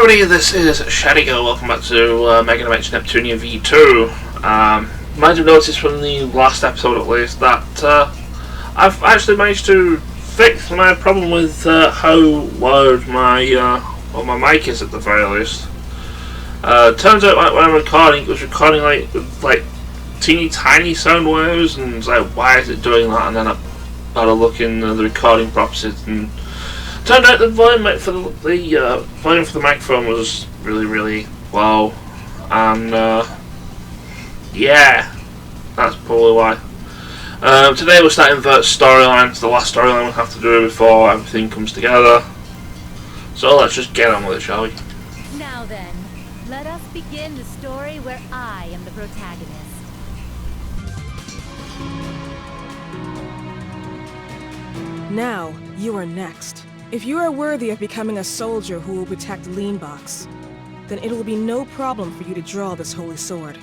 everybody, this is Shadigo. Welcome back to Megadimension Neptunia V2. Might have noticed from the last episode at least that I've actually managed to fix my problem with how loud my mic is at the very least. Turns out when I'm recording, it was recording like teeny tiny sound waves, and it's like, why is it doing that? And then I had a look in the recording properties, and turned out the volume for the volume for the microphone was really low, and yeah, that's probably why. Today we're starting Vert's storyline. It's the last storyline we have to do before everything comes together. So let's just get on with it, shall we? Now then, let us begin the story where I am the protagonist. Now, you are next. If you are worthy of becoming a soldier who will protect Leanbox, then it will be no problem for you to draw this holy sword.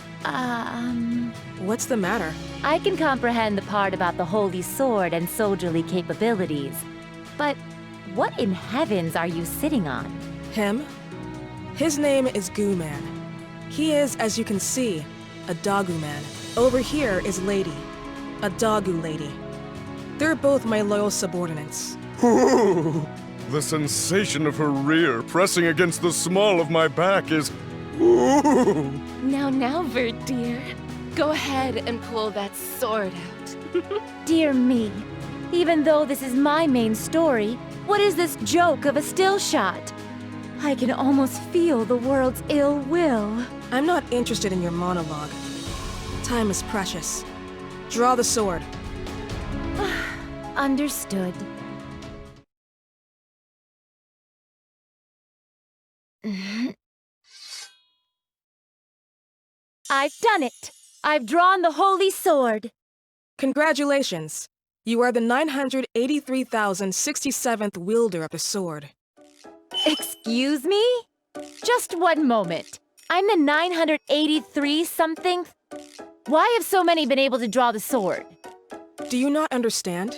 What's the matter? I can comprehend the part about the holy sword and soldierly capabilities. But what in heavens are you sitting on? Him? His name is Goo Man. He is, as you can see, a Dogu man. Over here is Lady, a Dogu lady. They're both my loyal subordinates. Ooh, the sensation of her rear pressing against the small of my back is... Ooh. Now, Vert, dear. Go ahead and pull that sword out. Dear me, even though this is my main story, what is this joke of a still shot? I can almost feel the world's ill will. I'm not interested in your monologue. Time is precious. Draw the sword. Understood. I've done it! I've drawn the holy sword! Congratulations! You are the 983,067th wielder of the sword. Excuse me? Just one moment. I'm the 983-something? Why have so many been able to draw the sword? Do you not understand?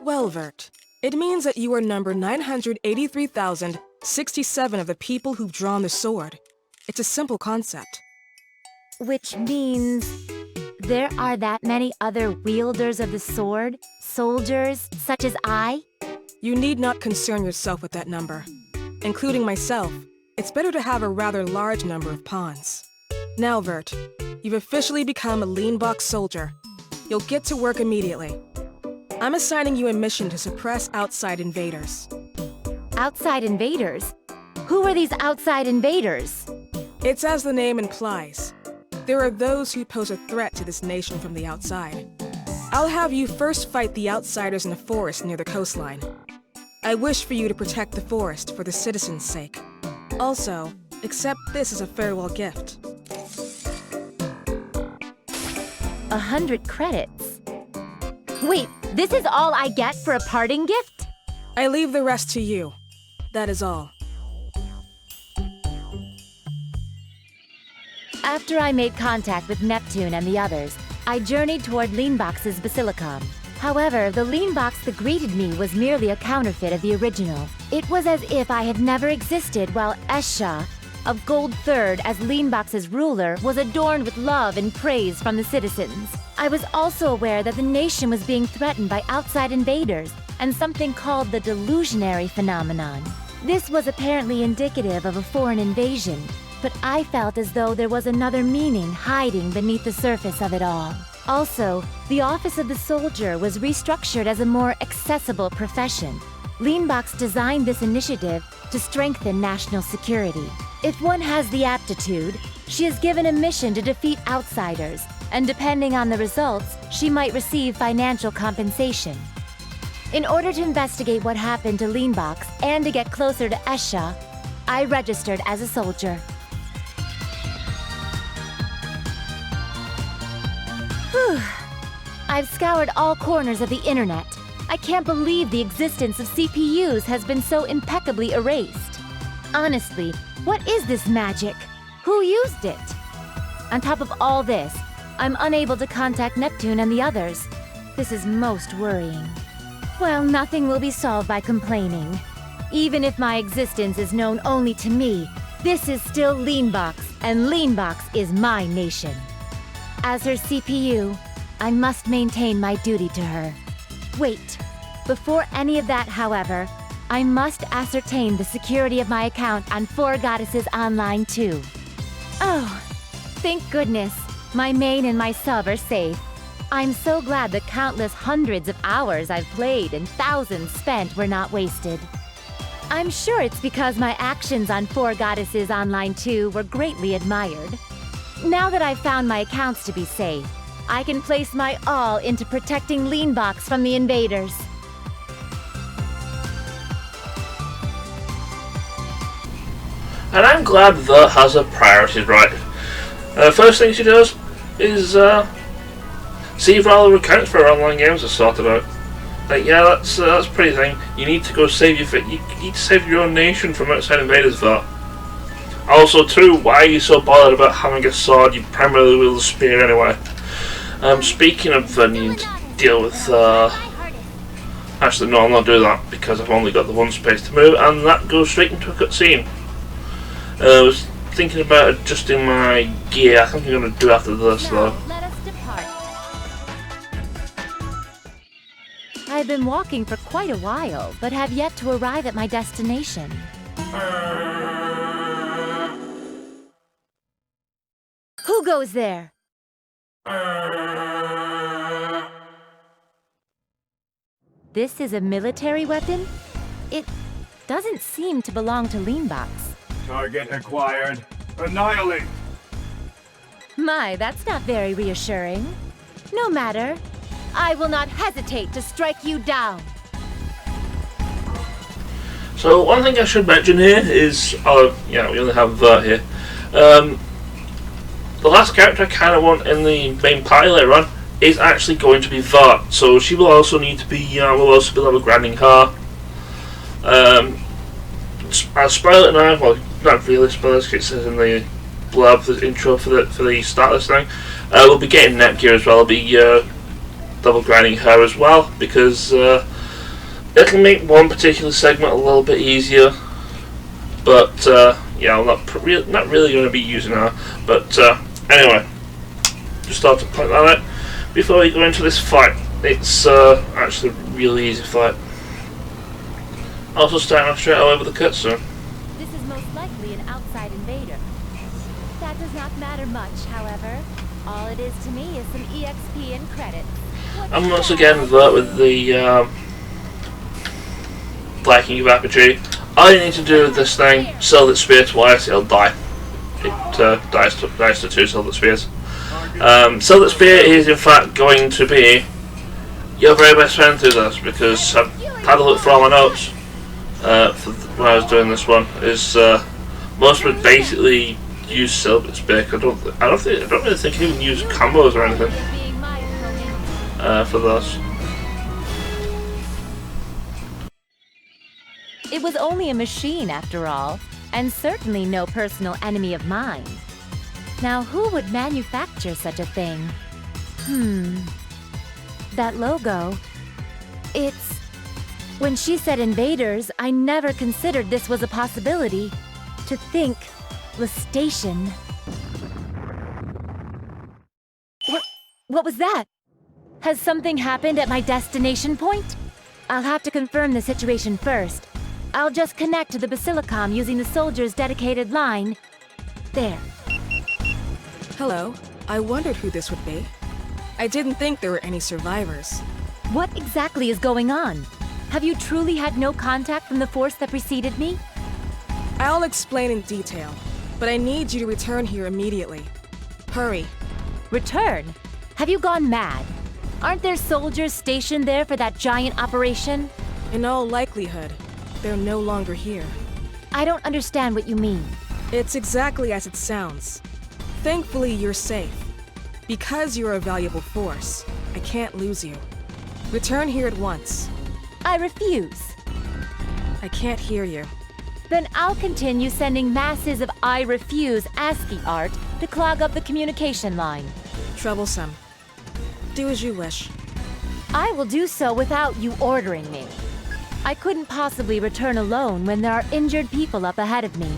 Well, Vert, it means that you are number 983,067 of the people who've drawn the sword. It's a simple concept. Which means there are that many other wielders of the sword, soldiers such as I? You need not concern yourself with that number. Including myself, it's better to have a rather large number of pawns. Now, Vert, you've officially become a Leanbox soldier. You'll get to work immediately. I'm assigning you a mission to suppress outside invaders. Outside invaders? Who are these outside invaders? It's as the name implies. There are those who pose a threat to this nation from the outside. I'll have you first fight the outsiders in the forest near the coastline. I wish for you to protect the forest for the citizens' sake. Also, accept this as a farewell gift. 100 credits? Wait, this is all I get for a parting gift? I leave the rest to you. That is all. After I made contact with Neptune and the others, I journeyed toward Leanbox's Basilicom. However, the Leanbox that greeted me was merely a counterfeit of the original. It was as if I had never existed while Esha, of Gold Third as Leanbox's ruler, was adorned with love and praise from the citizens. I was also aware that the nation was being threatened by outside invaders and something called the delusionary phenomenon. This was apparently indicative of a foreign invasion, but I felt as though there was another meaning hiding beneath the surface of it all. Also, the office of the soldier was restructured as a more accessible profession. Leanbox designed this initiative to strengthen national security. If one has the aptitude, she is given a mission to defeat outsiders, and depending on the results, she might receive financial compensation. In order to investigate what happened to Leanbox and to get closer to Esha, I registered as a soldier. Whew. I've scoured all corners of the internet. I can't believe the existence of CPUs has been so impeccably erased. Honestly, what is this magic? Who used it? On top of all this, I'm unable to contact Neptune and the others. This is most worrying. Well, nothing will be solved by complaining. Even if my existence is known only to me, This is still Leanbox, and Leanbox is my nation. As her CPU, I must maintain my duty to her. Wait, before any of that, however, I must ascertain the security of my account on Four Goddesses Online too. Oh, thank goodness, my main and my sub are safe. I'm so glad the countless hundreds of hours I've played and thousands spent were not wasted. I'm sure it's because my actions on Four Goddesses Online 2 were greatly admired. Now that I've found my accounts to be safe, I can place my all into protecting Leanbox from the invaders. And I'm glad Vert has her priorities right. First thing she does is see if all the accounts for her online games are sorted out. Like, yeah, that's a pretty thing. You need to go save you need to save your own nation from outside invaders, Vert. Also, too, why are you so bothered about having a sword? You primarily wield a spear anyway. Speaking of needing to deal with, actually, no, I'll not do that because I've only got the one space to move, and that goes straight into a cutscene. I was thinking about adjusting my gear. I think I'm going to do after this, though. Let us depart. I've been walking for quite a while, but have yet to arrive at my destination. Who goes there? This is a military weapon? It doesn't seem to belong to Leanbox. Target acquired. Annihilate! My, that's not very reassuring. No matter. I will not hesitate to strike you down. So one thing I should mention here is, yeah, we only have Vert here. The last character I kind of want in the main party later on is actually going to be Vert, so she will also need to be, we'll also be level grinding her. I'll spoil it now, well, not really spoil it, it says in the blurb, the intro for the start of this thing. We'll be getting Netgear as well. I'll be double grinding her as well, because it'll make one particular segment a little bit easier, but yeah, I'm not really going to be using her, but anyway, just thought to point that out before we go into this fight. It's actually a really easy fight. Also starting off straight away with the cutscene. This is most likely an outside invader. That does not matter much, however. All it is to me is some EXP and credits. And once again, Vert with the Viking of Apogee. All you need to do with this thing, sell its spear twice, it'll die. It dies to two Silver Spears. Silver Spear is in fact going to be your very best friend through this, because I've had a look for all my notes when I was doing this one. Is most would basically use Silver Spear. I don't really think you can use combos or anything for those. It was only a machine after all, and certainly no personal enemy of mine. Now, who would manufacture such a thing? That logo. It's... When she said invaders, I never considered this was a possibility. To think, Station. What was that? Has something happened at my destination point? I'll have to confirm the situation first. I'll just connect to the Basilicom using the soldiers' dedicated line. There. Hello. I wondered who this would be. I didn't think there were any survivors. What exactly is going on? Have you truly had no contact from the force that preceded me? I'll explain in detail, but I need you to return here immediately. Hurry. Return? Have you gone mad? Aren't there soldiers stationed there for that giant operation? In all likelihood, they're no longer here. I don't understand what you mean. It's exactly as it sounds. Thankfully, you're safe. Because you're a valuable force, I can't lose you. Return here at once. I refuse. I can't hear you. Then I'll continue sending masses of I refuse ASCII art to clog up the communication line. Troublesome. Do as you wish. I will do so without you ordering me. I couldn't possibly return alone when there are injured people up ahead of me.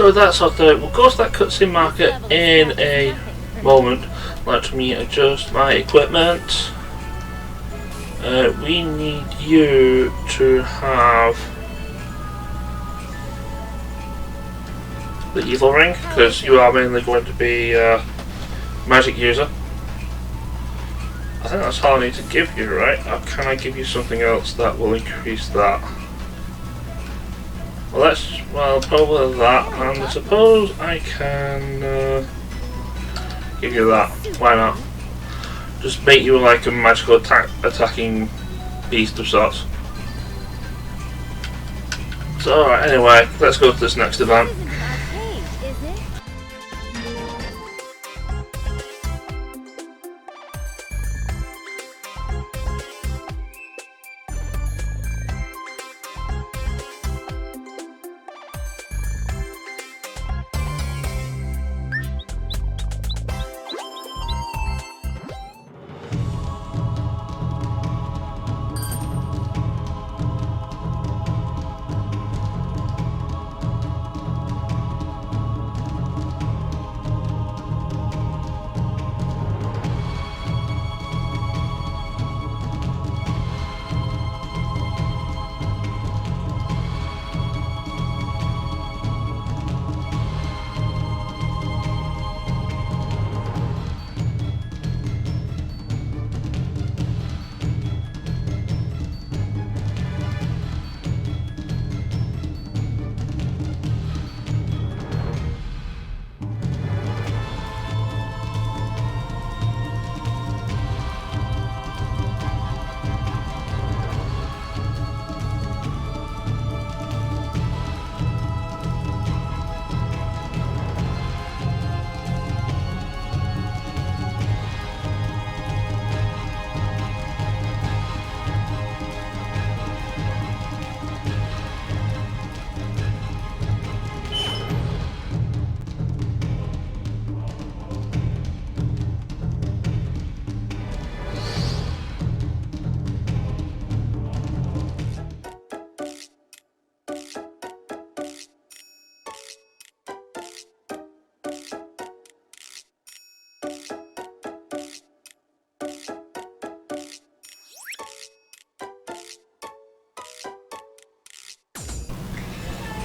So that's our third. We'll go to that cutscene marker in a moment. Let me adjust my equipment. We need you to have the evil ring, because you are mainly going to be magic user. I think that's all I need to give you, right? Or can I give you something else that will increase that? Well, probably that, and I suppose I can give you that. Why not? Just make you like a magical attacking beast of sorts. So, alright, anyway, let's go to this next event.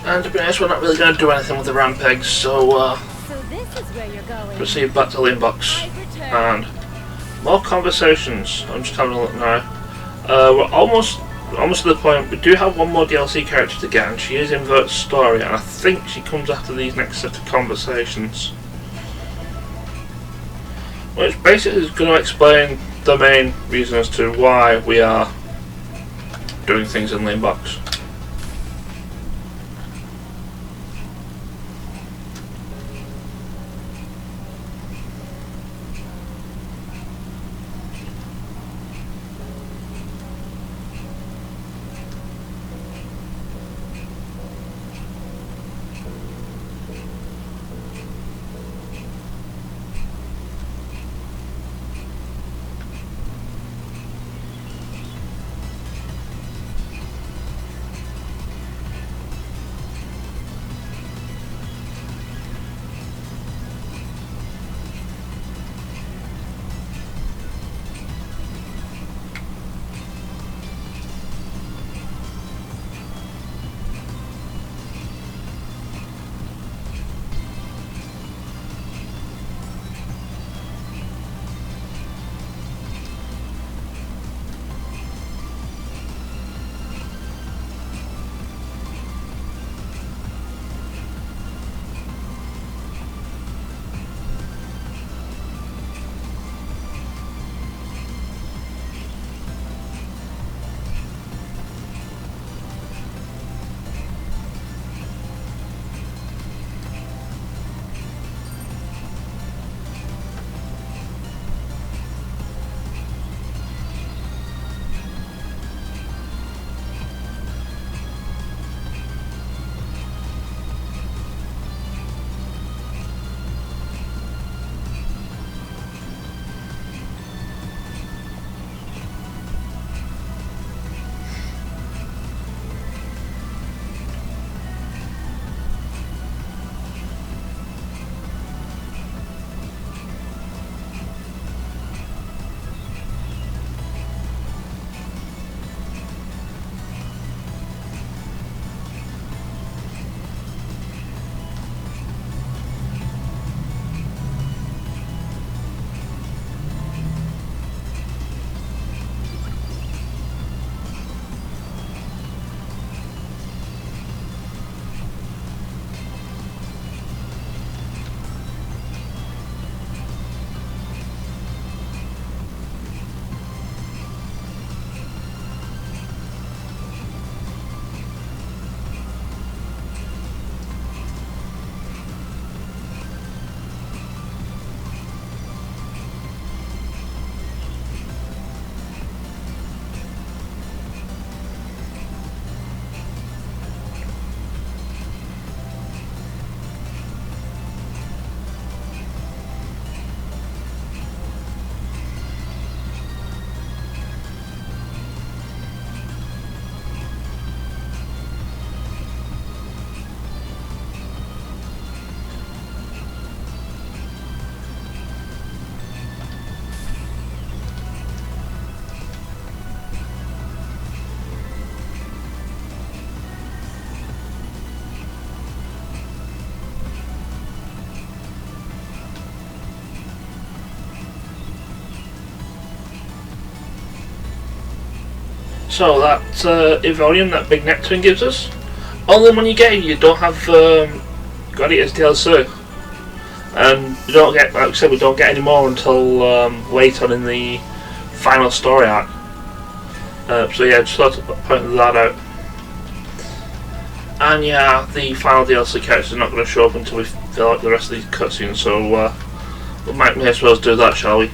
And to be honest, we're not really going to do anything with the rampegs, so this is where you're going. proceed back to Limbox. And more conversations. I'm just having a look now. We're almost to the point. We do have one more DLC character to get, and she is in Vert's story, and I think she comes after these next set of conversations. Which basically is going to explain the main reason as to why we are doing things in Limbox. So that Evonium that Big Neptune gives us, only when you get it, you don't have got it as DLC, and you don't get, like I said, we don't get any more until late on in the final story arc. So yeah, just thought to point that out. And yeah, the final DLC characters are not going to show up until we fill out the rest of these cutscenes, so we might as well do that, shall we?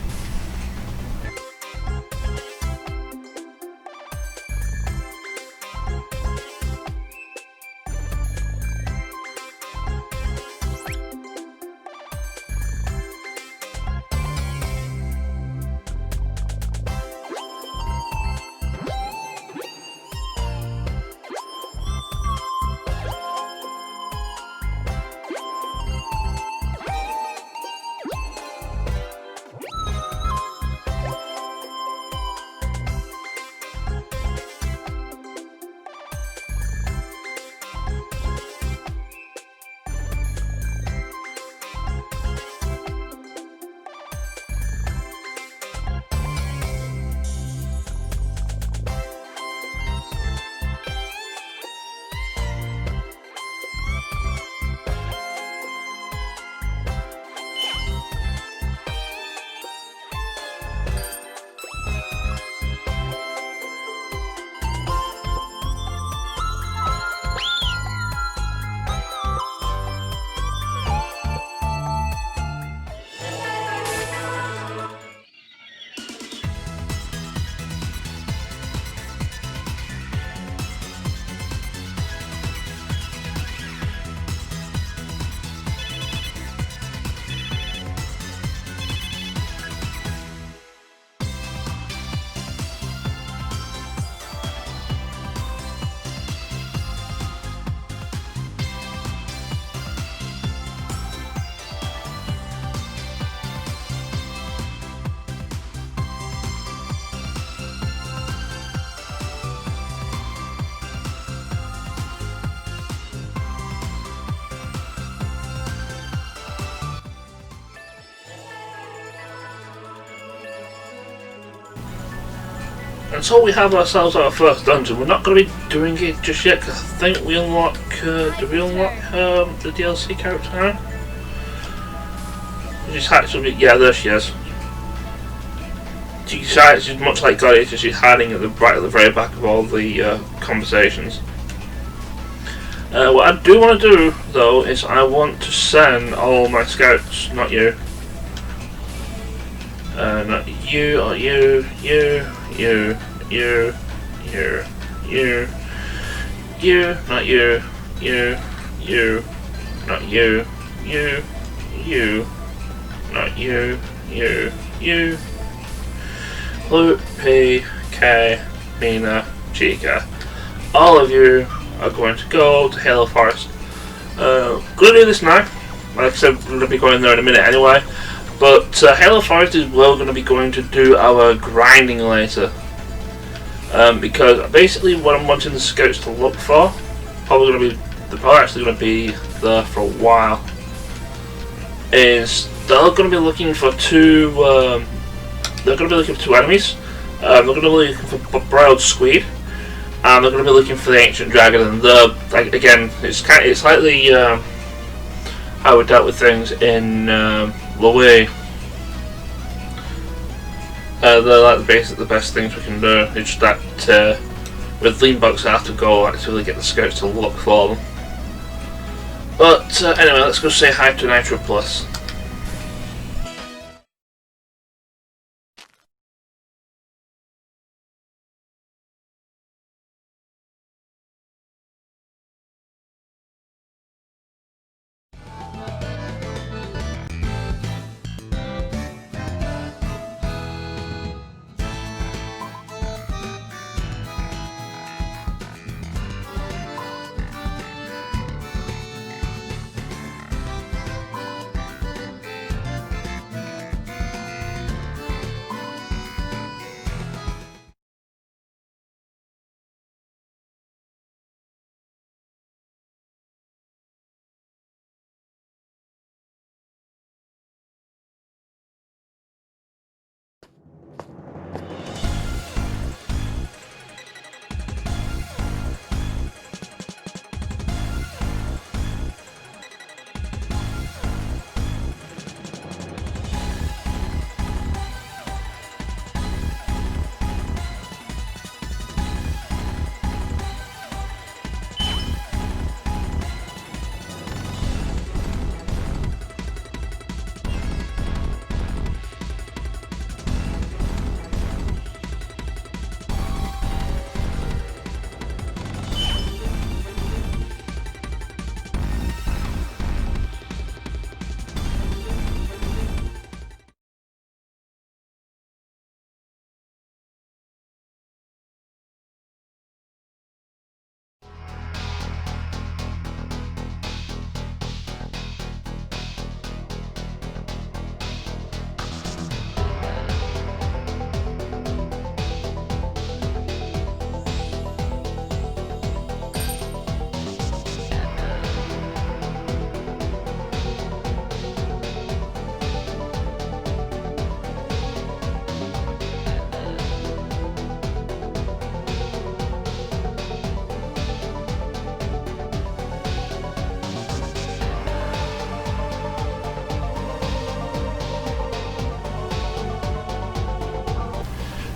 And so we have ourselves our first dungeon. We're not going to be doing it just yet because I think we unlock. Do we unlock the DLC character now? She's actually, yeah, there she is. She's much like Gladiator. She's hiding at the very back of all the conversations. What I do want to do though is I want to send all my scouts, not you. Not you, or you, not you, not you. Luke, P, K, Mina, Chica. All of you are going to go to Halo Forest. Gonna do this now. Like I said, we're gonna be going there in a minute anyway. But Halo Forest is well going to be going to do our grinding later. Because basically what I'm wanting the scouts to look for, they're probably actually going to be there for a while, is they're going to be looking for two enemies. They're going to be looking for Broiled Squid, and they're going to be looking for the Ancient Dragon. And again, it's slightly how we dealt with things in Loway. They're like the best things we can do. It's just that with lean bugs I have to go actually get the scouts to look for them. But anyway, let's go say hi to Nitroplus.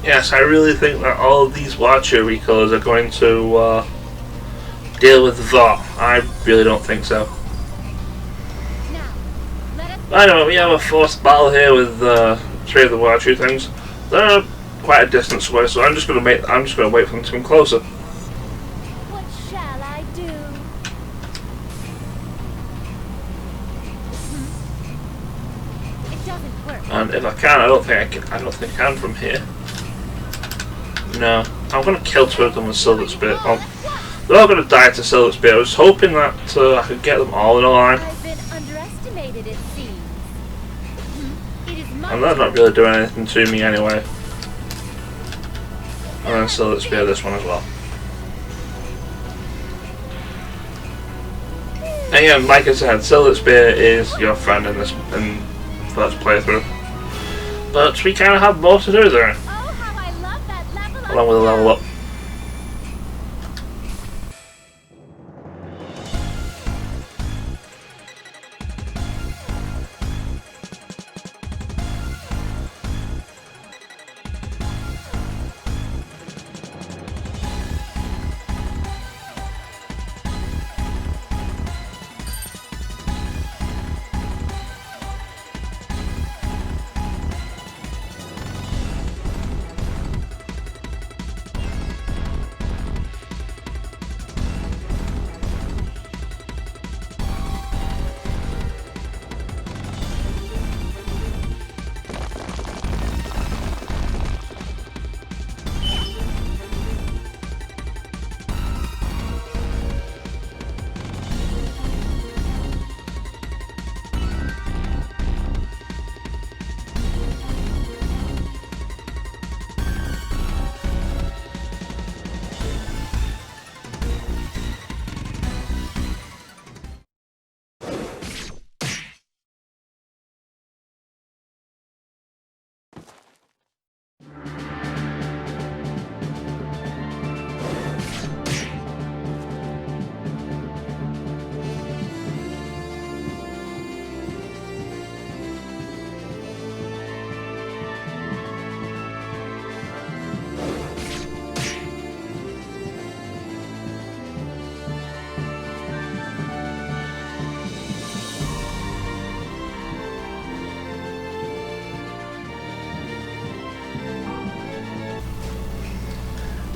Yes, I really think that all of these Watcher recallers are going to deal with Vert. I really don't think so. I know, we have a forced battle here with 3 of the Watcher things. They're quite a distance away, so I'm just gonna wait for them to come closer. What shall I do? It doesn't work. And if I can, I don't think I can from here. No, I'm gonna kill 2 of them with Silver Spear. Oh, they're all gonna die to Silver Spear. I was hoping that I could get them all in a line. I've been underestimated, it seems. It is my And they're not really doing anything to me anyway. And then Silver Spear this one as well. Again, like I said, Silver Spear is your friend in first playthrough. But we kind of have more to do there. Oh, how I love that level Along with a level up.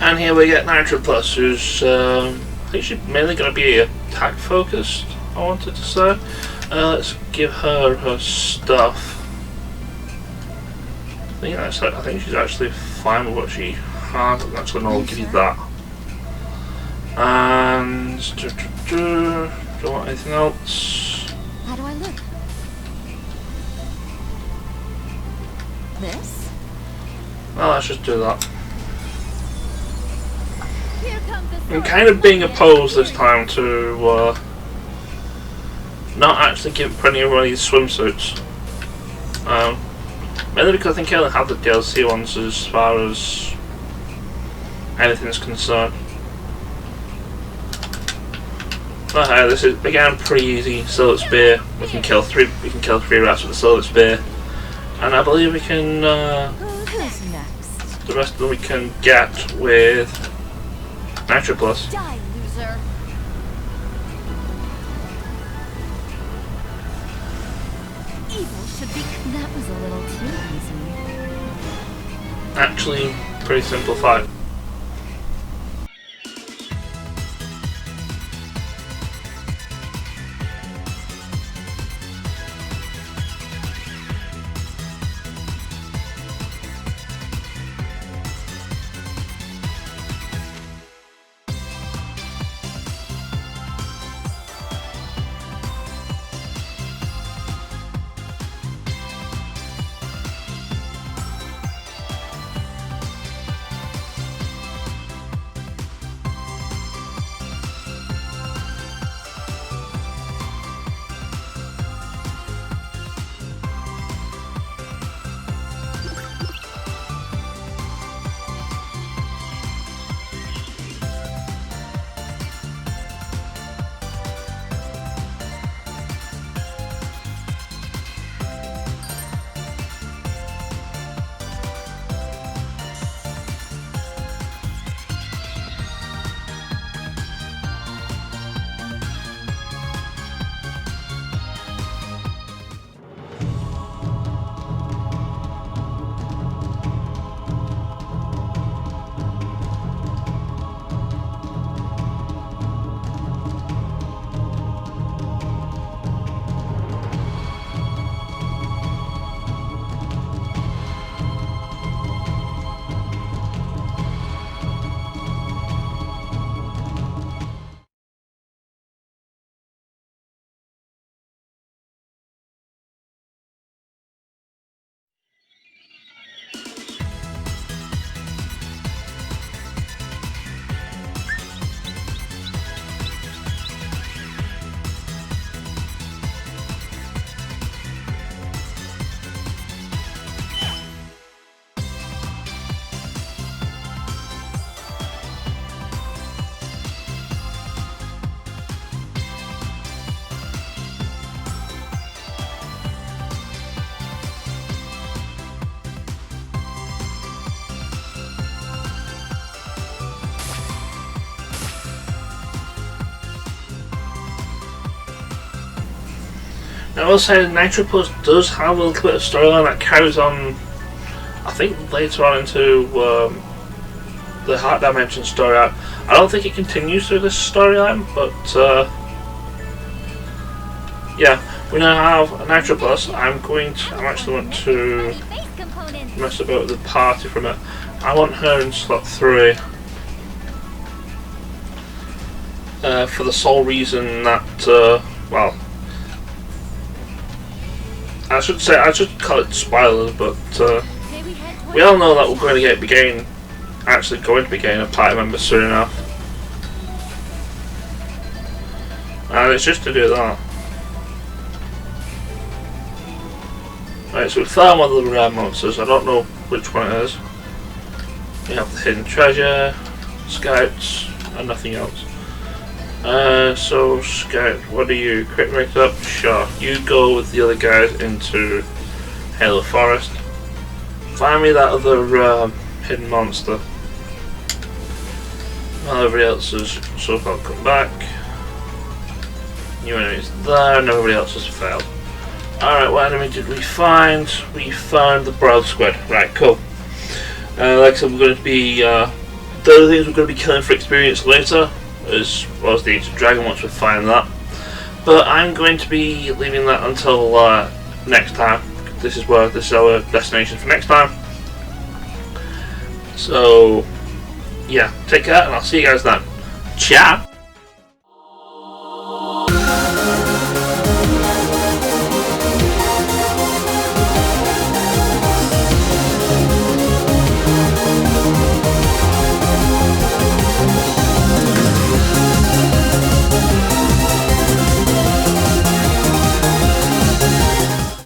And here we get Nitroplus, who's I think she's mainly going to be attack focused, I wanted to say. Let's give her her stuff. I think she's actually fine with what she has. Actually, no, I'll give you that. And do you want anything else? How do I look? This? Well, let's just do that. Here comes the I'm kind of being opposed this time to not actually putting everyone these swimsuits. Mainly because I think I only have the DLC ones as far as anything's concerned. But hey, this is again pretty easy. Silver Spear. We can kill 3 rats with the Silver Spear, and I believe we can. Who's next? The rest of them we can get with Nitroplus. Die, loser. Evil should be. That was a little too easy. Actually, pretty simple fight. I will say Nitroplus does have a little bit of storyline that carries on, I think, later on into the Heart Dimension story. I don't think it continues through this storyline, but yeah, we now have a Nitroplus. I'm actually want to mess about with the party from it. I want her in slot 3 for the sole reason that, well, I should call it spoilers, but we all know that we're going to be getting a party member soon enough, and it's just to do that. Right, so we found one of the rare monsters. I don't know which one it is. We have the hidden treasure, scouts, and nothing else. So Scout, what do you? Quick make up? Sure. You go with the other guys into Halo Forest. Find me that other hidden monster. While everybody else has so far come back. New enemies there, and everybody else has failed. Alright, what enemy did we find? We found the Brown Squid. Right, cool. Like I said, we're going to be the other things we're going to be killing for experience later, as well as the Ancient Dragon once we find that. But I'm going to be leaving that until next time. This is our destination for next time. So yeah, take care, and I'll see you guys then. Ciao.